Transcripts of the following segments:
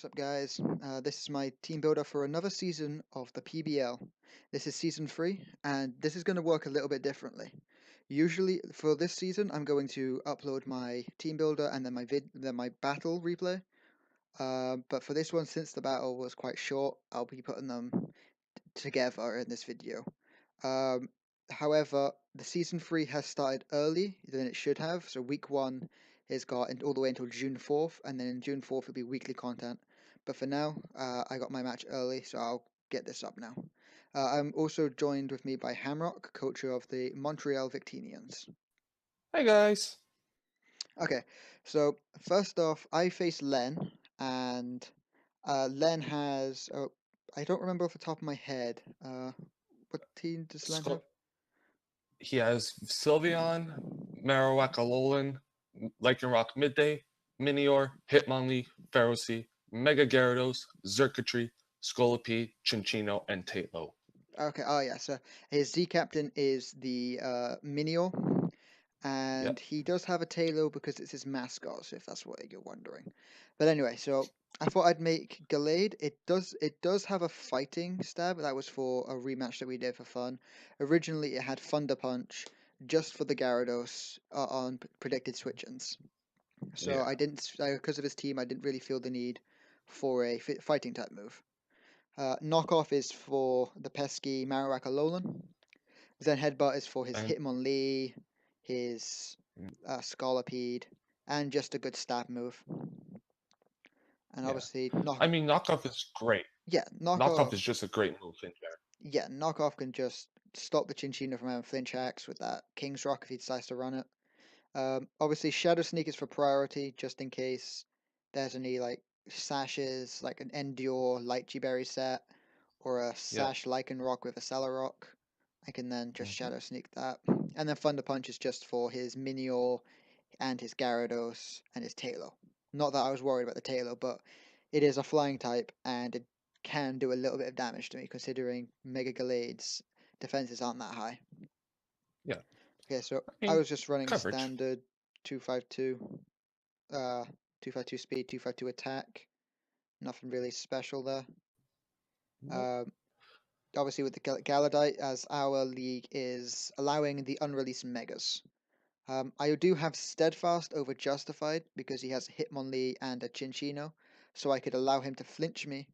What's up, guys? This is my team builder for another season of the PBL. This is season 3, and this is going to work a little bit differently. Usually, for this season, I'm going to upload my team builder and then my battle replay. But for this one, since the battle was quite short, I'll be putting them together in this video. However, the season 3 has started early than it should have, so week 1 has got all the way until June 4th, and then in June 4th it'll be weekly content. But for now, I got my match early, so I'll get this up now. I'm also joined with me by Hamrock, coach of the Montreal Victinians. Hey guys. Okay, so first off, I face Len, and Len has, I don't remember off the top of my head, what team does Len have? He has Sylveon, Marowak Alolan, Lycanroc Midday, Minior, Hitmonlee, Ferrocy, Mega Gyarados, Xurkitree, Scolipede, Chinchino, and Taillow. Okay, oh yeah, so his Z captain is the Minior, and he does have a Taillow because it's his mascot, so if that's what you're wondering. But anyway, so I thought I'd make Gallade. It does have a fighting stab. That was for a rematch that we did for fun. Originally, it had Thunder Punch just for the Gyarados on predicted switch-ins. So I didn't, because of his team, I didn't really feel the need for a fighting type move. Knockoff is for the pesky Marowak Alolan. Then Headbutt is for his Hitmonlee, his Scolipede, and just a good stab move. And obviously, Knockoff is great. Yeah, Knockoff is just a great move in there. Yeah, Knockoff can just stop the Chinchino from having flinch hacks with that King's Rock if he decides to run it. Obviously, Shadow Sneak is for priority, just in case there's any like sashes, like an Endure Lychee Berry set, or a Sash Lycanroc with a Celerock. I can then just Shadow Sneak that. And then Thunder Punch is just for his Minior and his Gyarados and his Taillow. Not that I was worried about the Taillow, but it is a flying type and it can do a little bit of damage to me considering Mega Gallade's defenses aren't that high. Yeah. Okay, so I was just running standard 252, 252 speed, 252 attack. Nothing really special there. Obviously with the Gallade, as our league is allowing the unreleased Megas. I do have Steadfast over Justified because he has a Hitmonlee and a Chinchino, so I could allow him to flinch me.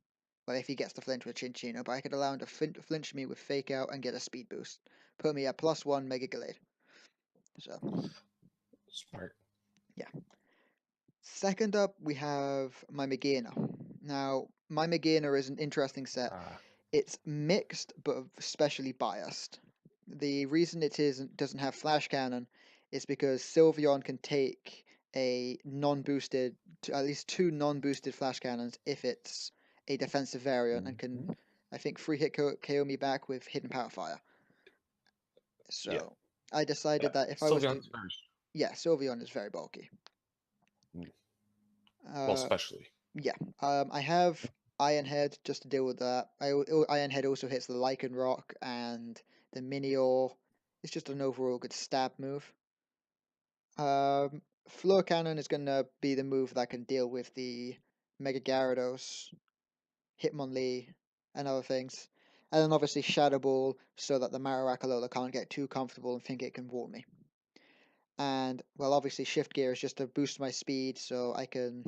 Well, if he gets to flinch with Chinchino, but I could allow him to flinch me with Fake Out and get a speed boost. Put me at +1 Mega Gallade. So. Smart. Yeah. Second up, we have my Magearna. Now, my Magearna is an interesting set. It's mixed, but especially biased. The reason it doesn't have Flash Cannon is because Sylveon can take a non-boosted, at least 2 non-boosted Flash Cannons if it's a defensive variant and can, I think, free hit KO me back with Hidden Power Fire. So I decided that if I was to... Yeah, Sylveon is very bulky. Well, especially. Yeah, I have Iron Head just to deal with that. Iron Head also hits the Lycanroc and the Minior. It's just an overall good stab move. Floor Cannon is going to be the move that can deal with the Mega Gyarados, Hitmonlee, and other things. And then obviously Shadow Ball so that the Marowak Alola can't get too comfortable and think it can wall me. And, well, obviously Shift Gear is just to boost my speed so I can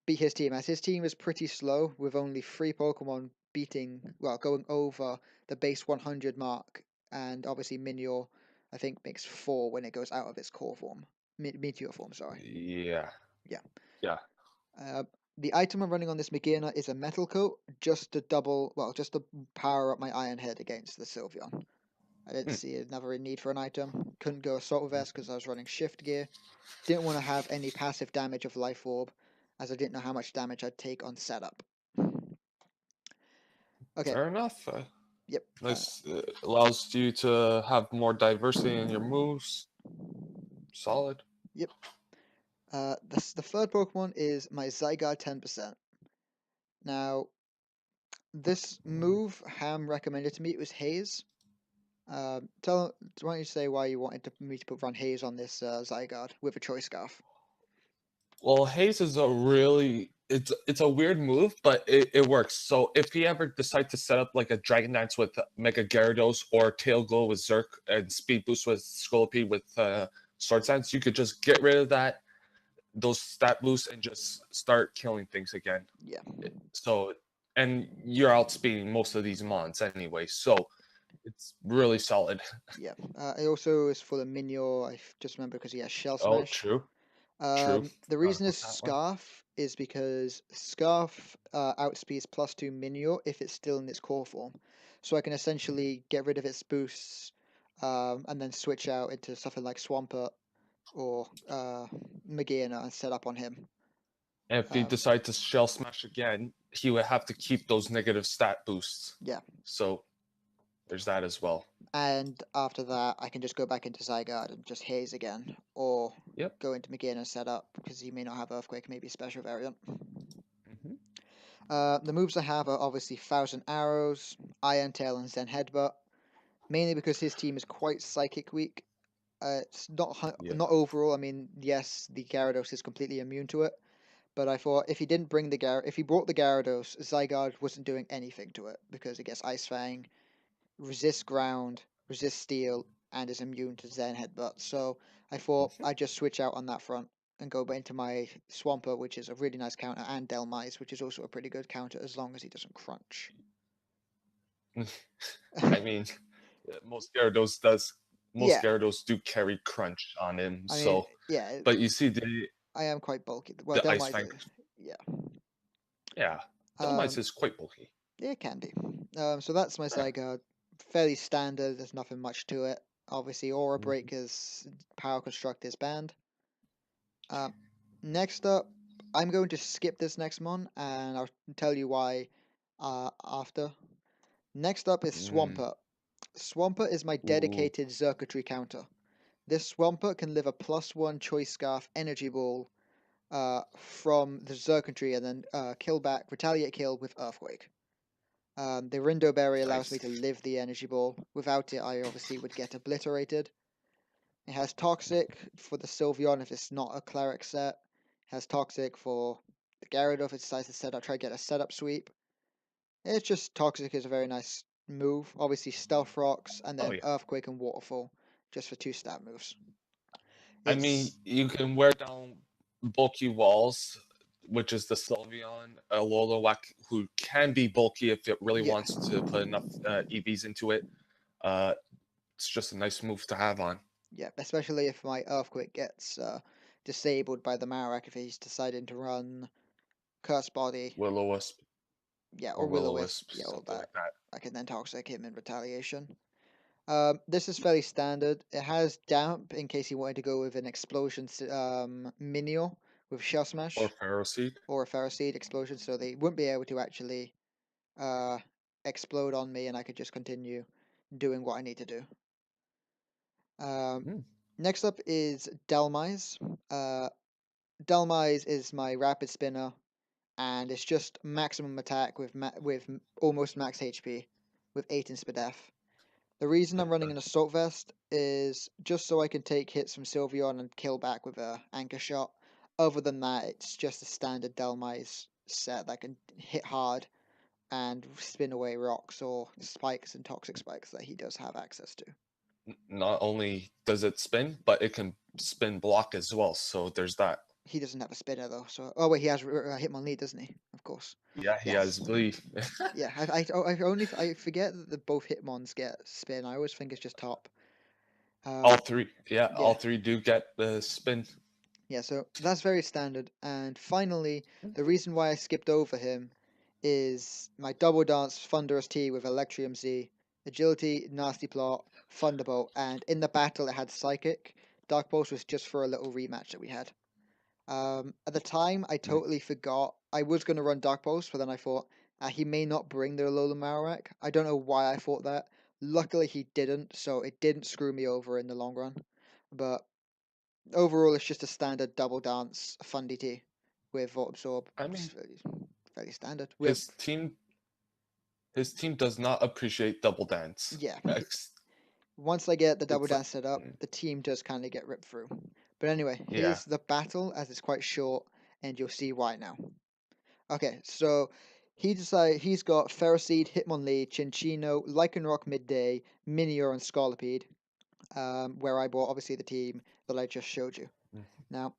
beat his team, as his team is pretty slow with only 3 Pokemon going over the base 100 mark, and obviously Minior, I think, makes 4 when it goes out of its core form. Meteor form, sorry. Yeah. The item I'm running on this Magearna is a Metal Coat, just to power up my Iron Head against the Sylveon. I didn't see another need for an item. Couldn't go Assault Vest because I was running Shift Gear. Didn't want to have any passive damage of Life Orb, as I didn't know how much damage I'd take on setup. Okay. Fair enough. Yep. This allows you to have more diversity in your moves. Solid. Yep. The third Pokemon is my Zygarde 10%. Now, this move Ham recommended to me. It was Haze. Why don't you say why you wanted me to run Haze on this Zygarde with a Choice Scarf? Well, Haze is a really it's a weird move, but it works. So if he ever decide to set up like a Dragon Dance with Mega Gyarados or Tail Glow with Zerk and Speed Boost with Scolipede with Sword Dance, you could just get rid of those stat boosts and just start killing things again. Yeah. So and you're outspeeding most of these mons anyway, so it's really solid. Yeah. It also is full of Minior. Just remember because he has Shell Oh, Smash. true. The Forgot reason is about that one. Scarf is because Scarf outspeeds +2 Minior if it's still in its core form. So I can essentially get rid of its boosts and then switch out into something like Swampert or Magearna and set up on him. And if he Um, decide to Shell Smash again, he would have to keep those negative stat boosts. yeah. So there's that as well. And after that, I can just go back into Zygarde and just haze again, or Yep. go into Magearna and set up because he may not have Earthquake, maybe a special variant. Hmm. The moves I have are obviously Thousand Arrows, Iron Tail, and Zen Headbutt. Mainly because his team is quite psychic weak. It's Yeah. not overall. I mean, yes, the Gyarados is completely immune to it, but I thought if he didn't bring if he brought the Gyarados, Zygarde wasn't doing anything to it because it gets Ice Fang, resists ground, resists steel, and is immune to Zen Headbutt. So I thought I'd just switch out on that front and go into my Swampert, which is a really nice counter, and Delmas, which is also a pretty good counter as long as he doesn't crunch. I mean, most Gyarados does. Most Yeah, Gyarados do carry Crunch on him. I mean, So, yeah, but you see the I am quite bulky. Well, the Ice Delmas, Fang. yeah. Yeah, Delmas Um, is quite bulky. it can be. So that's my Yeah. Zygarde. Fairly standard. There's nothing much to it. Obviously, Aura Mhm. Breaker's Power Construct is banned. Um, Next up, I'm going to skip this next mon, and I'll tell you why after. Next up is Mm. Swampert. Swampert is my Ooh, dedicated Circuitry counter. This Swampert can live a +1 Choice Scarf Energy Ball from the Circuitry and then kill back, retaliate kill with Earthquake. The Rindo Berry allows me nice. to live the Energy Ball. Without it, I obviously would get obliterated. It has Toxic for the Sylveon if it's not a Cleric set. It has Toxic for the Gyarados if it decides to set up, try to get a setup sweep. It's just Toxic is a very nice move. Obviously Stealth Rocks and Oh then yeah. Earthquake and Waterfall just for 2 stat moves. I mean, It's you can wear down bulky walls, which is the Sylveon, Lolowak, who can be bulky if it really yeah, wants to put enough EVs into it. Uh, it's just a nice move to have on. yeah, especially if my Earthquake gets disabled by the Marowak if he's deciding to run Curse Body, Will-O-Wisp yeah, or or Will-O-Wisp, Will-O-Wisp, yeah, all something that. like that. I can then Toxic him in retaliation. This is fairly standard. It has Damp in case you wanted to go with an Explosion Minior with Shell Or Smash Pharaoh Seed. or a Ferroseed Explosion, so they wouldn't be able to actually uh, explode on me and I could just continue doing what I need to do. Um, Mm, Next up is Delmise. Uh, Delmise is my Rapid Spinner and it's just maximum attack with almost max HP with 8 in Spadef. The reason I'm running an Assault Vest is just so I can take hits from Sylveon and kill back with a Anchor Shot. Other than that, it's just a standard Delmise set that can hit hard and spin away rocks or spikes and toxic spikes that he does have access to. Not only does it spin, but it can spin block as well. So there's that. He doesn't have a spinner though, so oh wait, he has Hitmonlee, doesn't he? Of course. Yeah, he has Yes. bleed. Yeah, I forget that both Hitmons get spin. I always think it's just top. All Um, three. Yeah, all yeah, three do get the spin. Yeah, so that's very standard. And finally, the reason why I skipped over him is my double dance Thunderous T with Electrium Z, Agility, Nasty Plot, Thunderbolt, and in the battle it had Psychic. Dark Pulse was just for a little rematch that we had. At the time, I Mm. totally forgot. I was going to run Dark Pulse, but then I thought he may not bring the Alola Marowak. I don't know why I thought that. Luckily, he didn't, so it didn't screw me over in the long run. But overall, it's just a standard double dance Fun DT with Volt Absorb. I Just mean, fairly standard. his team his team does not appreciate double dance. Yeah, once I get the double It's like, dance set up, mm, the team does kind of get ripped through. But anyway, yeah. here's the battle as it's quite short, and you'll see why now. Okay, so he's got Ferroseed, Hitmonlee, Chinchino, Lycanroc Midday, Minior, and Scolipede. Where I bought obviously the team that I just showed you. Mm, Now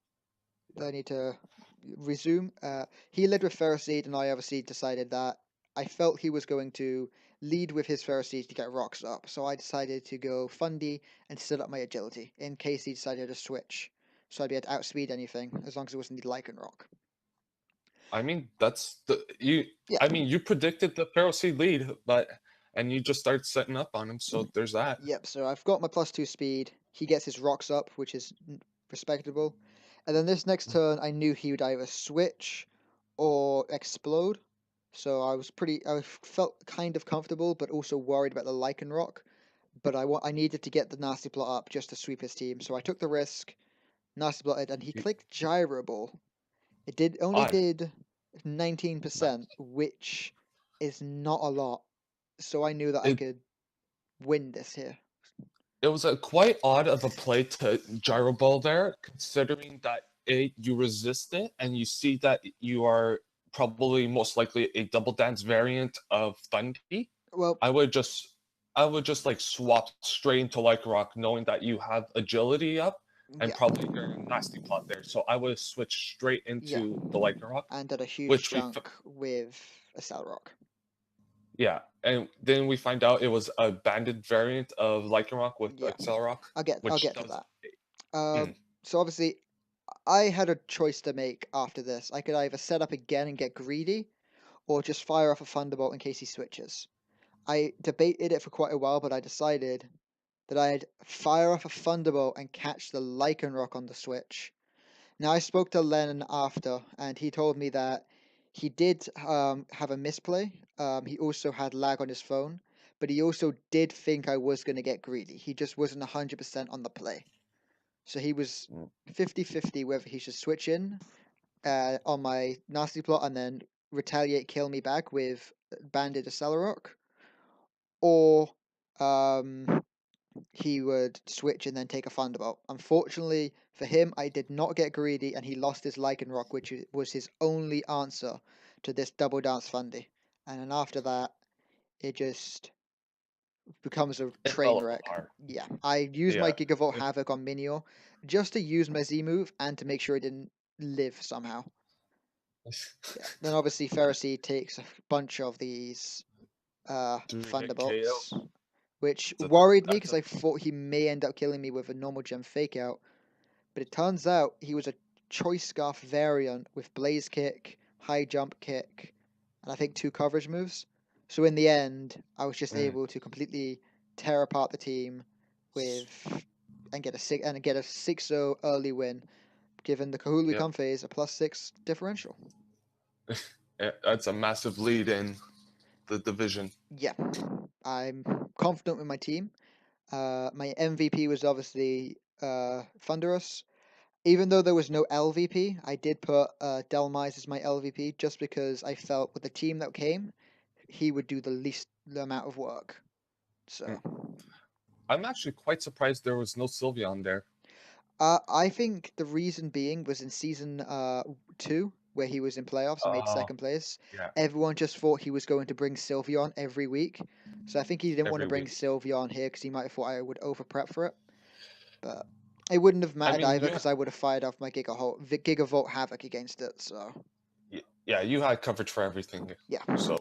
yeah. I need to resume. He led with Ferroseed, and I obviously decided that I felt he was going to lead with his Ferroseed to get rocks up. So I decided to go Fundy and set up my agility in case he decided to switch. So I'd be able to outspeed anything as long as it wasn't the Lycanroc. I mean, that's the you. Yeah. I mean, you predicted the Pharaoh Seed lead, and you just started setting up on him. So there's that. Yep, so I've got my +2 speed. He gets his rocks up, which is respectable. And then this next turn, I knew he would either switch or explode. So I felt kind of comfortable, but also worried about the Lycanroc. But I needed to get the Nasty Plot up just to sweep his team. So I took the risk, Nasty Plotted, and he You- clicked Gyro Ball. It only Odd. did 19%, which is not a lot. So I knew that I It could win this here. it was a quite odd of a play to gyro ball there, considering that you resist it and you see that you are probably most likely a double dance variant of Thundy. Well, I would just I would just like swap straight into like rock, knowing that you have agility up and yeah, probably your nasty plot there. So I would switch straight yeah, into the like rock, and did a huge which chunk with a Cell Rock. yeah, and then we find out it was a banded variant of Lycanroc with Yeah, Accelerock, I'll which get to does. that. Um, Mm, so obviously, I had a choice to make after this. I could either set up again and get greedy, or just fire off a Thunderbolt in case he switches. I debated it for quite a while, but I decided that I'd fire off a Thunderbolt and catch the Lycanroc on the switch. Now, I spoke to Lennon after, and he told me that he did have a misplay. He also had lag on his phone, but he also did think I was going to get greedy. He just wasn't 100% on the play. So he was mm, 50-50 whether he should switch in on my nasty plot and then retaliate, kill me back with Banded Accelerock, or um, he would switch and then take a Thunderbolt. Unfortunately for him, I did not get greedy, and he lost his Lycanroc, which was his only answer to this Double Dance Fundy. And then after that, it just becomes a it train fell wreck. apart. Yeah, I used my Yeah. Gigavolt Havoc on Minior just to use my Z move and to make sure it didn't live somehow. Yeah. Then obviously Pharisee takes a bunch of these 3-hit KO. Thunderbolts, which That's worried me that's because a I thought he may end up killing me with a normal gem fake out. But it turns out he was a Choice Scarf variant with Blaze Kick, High Jump Kick, and I think 2 coverage moves. So in the end, I was just mm, able to completely tear apart the team with and get a 6-0 early win, giving the Kahului yep. Comfeys a +6 differential. That's a massive lead in the division. Yeah, I'm confident with my team. My MVP was obviously Thunderous. Even though there was no LVP, I did put Delmas as my LVP just because I felt with the team that came, he would do the least amount of work. Mm. So, I'm actually quite surprised there was no Sylveon there. I think the reason being was in season 2, where he was in playoffs and made Oh, second place. yeah, Everyone just thought he was going to bring Sylveon every week. So I think he didn't want to every bring week. Sylveon here because he might have thought I would over prep for it. But it wouldn't have I mattered mean, either because I would have fired off my Gigavolt Havoc against it. So yeah, you had coverage for everything. yeah. So,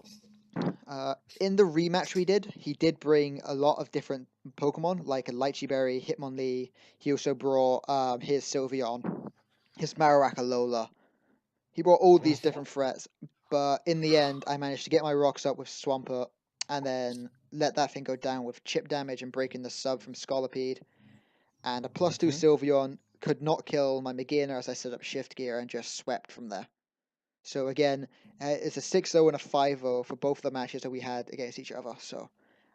In the rematch we did, he did bring a lot of different Pokemon, like a Lychee Berry, Hitmonlee. He also brought his Sylveon, his Marowak Alola. He brought all these different threats, but in the end, I managed to get my rocks up with Swampert, and then let that thing go down with chip damage and breaking the sub from Scolipede. And a +2 mhm, Sylveon could not kill my Megainer as I set up Shift Gear and just swept from there. So again, it's a 6-0 and a 5-0 for both the matches that we had against each other. So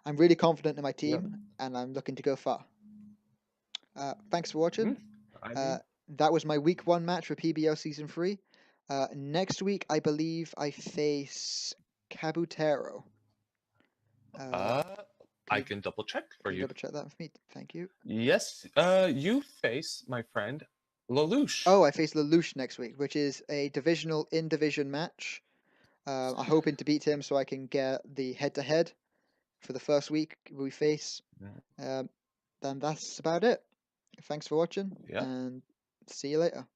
I'm really confident in my yep. team, and I'm looking to go far. Thanks for Mhm. watching. I Uh, mean, that was my week 1 match for PBL Season 3. Next week, I believe I face Cabutero. Uh, uh, can I you can double check for can you you. double check that for me? Thank you. Yes, you face my friend Lelouch. Oh, I face Lelouch next week, which is a divisional in-division match. I'm hoping to beat him so I can get the head-to-head for the first week we face. Yeah. Then that's about it. Thanks for watching, Yeah. and see you later.